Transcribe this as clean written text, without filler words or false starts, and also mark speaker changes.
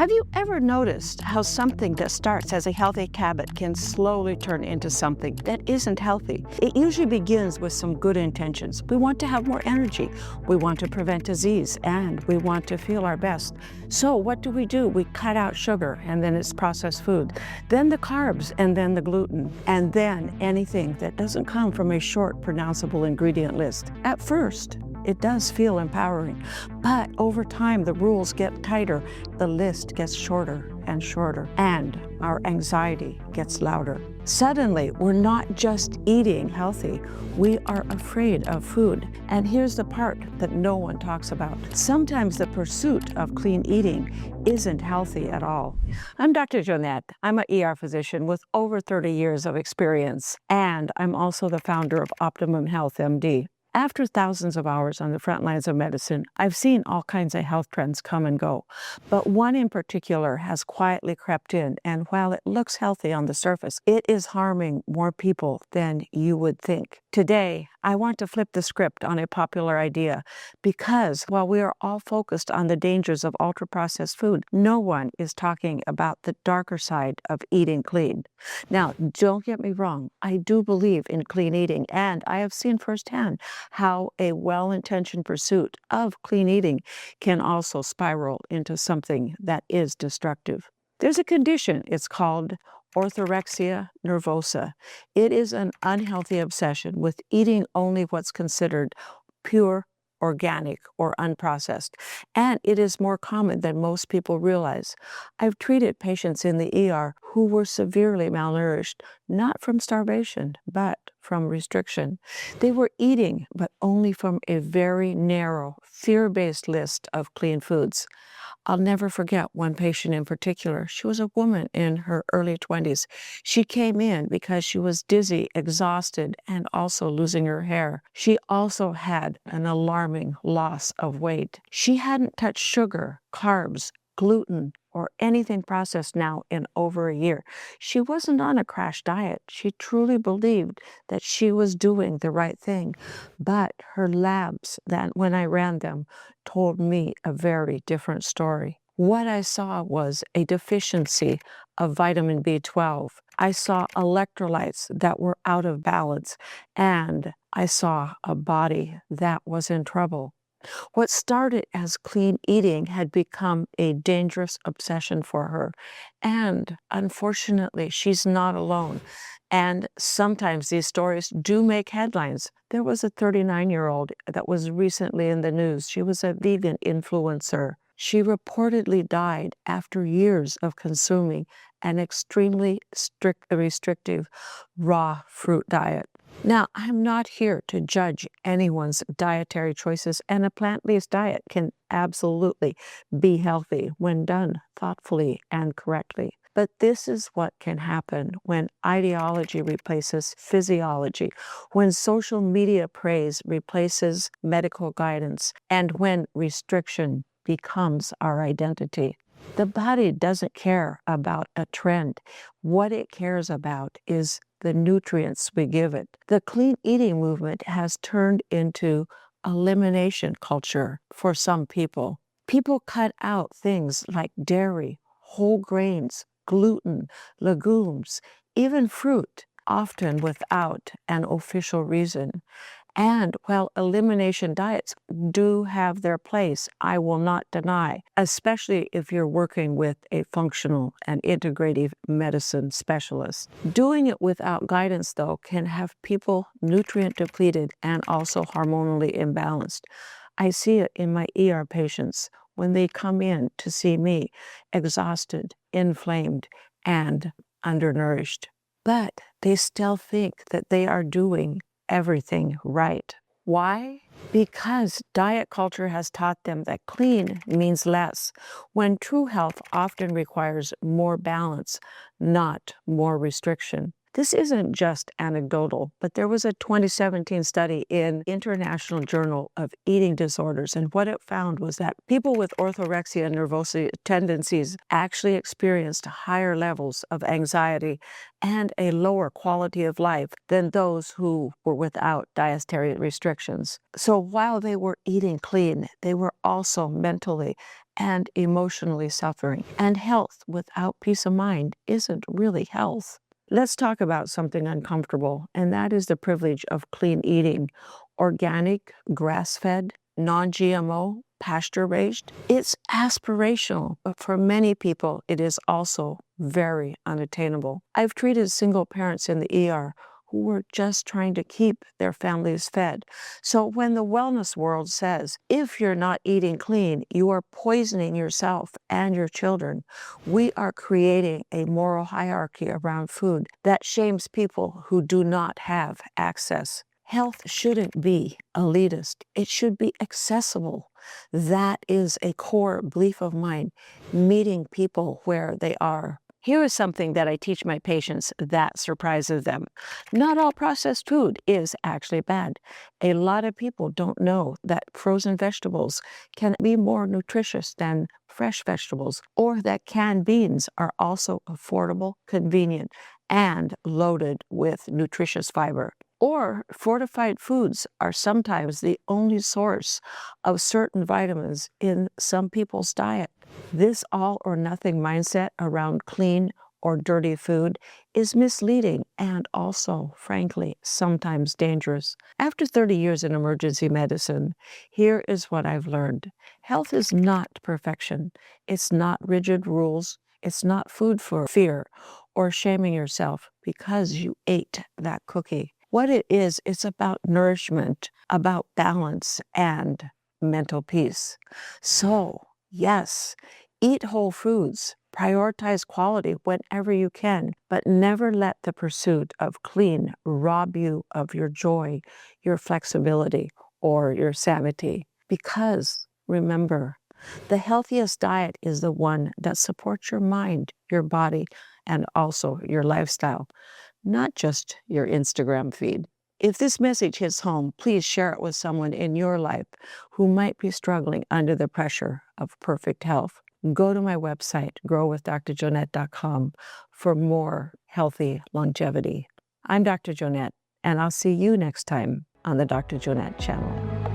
Speaker 1: Have you ever noticed how something that starts as a healthy habit can slowly turn into something that isn't healthy? It usually begins with some good intentions. We want to have more energy, we want to prevent disease, and we want to feel our best. So what do? We cut out sugar, and then it's processed food, then the carbs, and then the gluten, and then anything that doesn't come from a short, pronounceable ingredient list. At first, it does feel empowering, but over time the rules get tighter, the list gets shorter and shorter, and our anxiety gets louder. Suddenly, we're not just eating healthy, we are afraid of food. And here's the part that no one talks about. Sometimes the pursuit of clean eating isn't healthy at all. I'm Dr. Joanette. I'm an ER physician with over 30 years of experience, and I'm also the founder of Optimum Health MD. After thousands of hours on the front lines of medicine, I've seen all kinds of health trends come and go. But one in particular has quietly crept in, and while it looks healthy on the surface, it is harming more people than you would think. Today, I want to flip the script on a popular idea because while we are all focused on the dangers of ultra-processed food, no one is talking about the darker side of eating clean. Now, don't get me wrong, I do believe in clean eating, and I have seen firsthand how a well-intentioned pursuit of clean eating can also spiral into something that is destructive. There's a condition, it's called Orthorexia nervosa. It is an unhealthy obsession with eating only what's considered pure, organic, or unprocessed, and it is more common than most people realize. I've treated patients in the ER who were severely malnourished, not from starvation, but from restriction. They were eating, but only from a very narrow, fear-based list of clean foods. I'll never forget one patient in particular. She was a woman in her early 20s. She came in because she was dizzy, exhausted, and also losing her hair. She also had an alarming loss of weight. She hadn't touched sugar, carbs, gluten, or anything processed now in over a year. She wasn't on a crash diet. She truly believed that she was doing the right thing. But her labs, that when I ran them, told me a very different story. What I saw was a deficiency of vitamin B12. I saw electrolytes that were out of balance, and I saw a body that was in trouble. What started as clean eating had become a dangerous obsession for her. And unfortunately, she's not alone. And sometimes these stories do make headlines. There was a 39-year-old that was recently in the news. She was a vegan influencer. She reportedly died after years of consuming an extremely restrictive raw fruit diet. Now, I'm not here to judge anyone's dietary choices, and a plant-based diet can absolutely be healthy when done thoughtfully and correctly. But this is what can happen when ideology replaces physiology, when social media praise replaces medical guidance, and when restriction becomes our identity. The body doesn't care about a trend. What it cares about is the nutrients we give it. The clean eating movement has turned into elimination culture for some people. People cut out things like dairy, whole grains, gluten, legumes, even fruit, often without an official reason. And while elimination diets do have their place, I will not deny, especially if you're working with a functional and integrative medicine specialist. Doing it without guidance, though, can have people nutrient depleted and also hormonally imbalanced. I see it in my ER patients when they come in to see me exhausted, inflamed, and undernourished. But they still think that they are doing everything right. Why? Because diet culture has taught them that clean means less, when true health often requires more balance, not more restriction. This isn't just anecdotal, but there was a 2017 study in International Journal of Eating Disorders, and what it found was that people with orthorexia and nervosa tendencies actually experienced higher levels of anxiety and a lower quality of life than those who were without dietary restrictions. So while they were eating clean, they were also mentally and emotionally suffering. And health without peace of mind isn't really health. Let's talk about something uncomfortable, and that is the privilege of clean eating. Organic, grass-fed, non-GMO, pasture-raised. It's aspirational, but for many people, it is also very unattainable. I've treated single parents in the ER who were just trying to keep their families fed. So when the wellness world says, if you're not eating clean, you are poisoning yourself and your children, we are creating a moral hierarchy around food that shames people who do not have access. Health shouldn't be elitist. It should be accessible. That is a core belief of mine, meeting people where they are. Here is something that I teach my patients that surprises them. Not all processed food is actually bad. A lot of people don't know that frozen vegetables can be more nutritious than fresh vegetables, or that canned beans are also affordable, convenient, and loaded with nutritious fiber. Or fortified foods are sometimes the only source of certain vitamins in some people's diet. This all or nothing mindset around clean or dirty food is misleading and also, frankly, sometimes dangerous. After 30 years in emergency medicine, here is what I've learned. Health is not perfection. It's not rigid rules. It's not food for fear or shaming yourself because you ate that cookie. What it is, it's about nourishment, about balance, and mental peace. So, yes, eat whole foods, prioritize quality whenever you can, but never let the pursuit of clean rob you of your joy, your flexibility, or your sanity. Because, remember, the healthiest diet is the one that supports your mind, your body, and also your lifestyle, not just your Instagram feed. If this message hits home, please share it with someone in your life who might be struggling under the pressure of perfect health. Go to my website, growwithdrjoanette.com, for more healthy longevity. I'm Dr. Joanette, and I'll see you next time on the Dr. Joanette channel.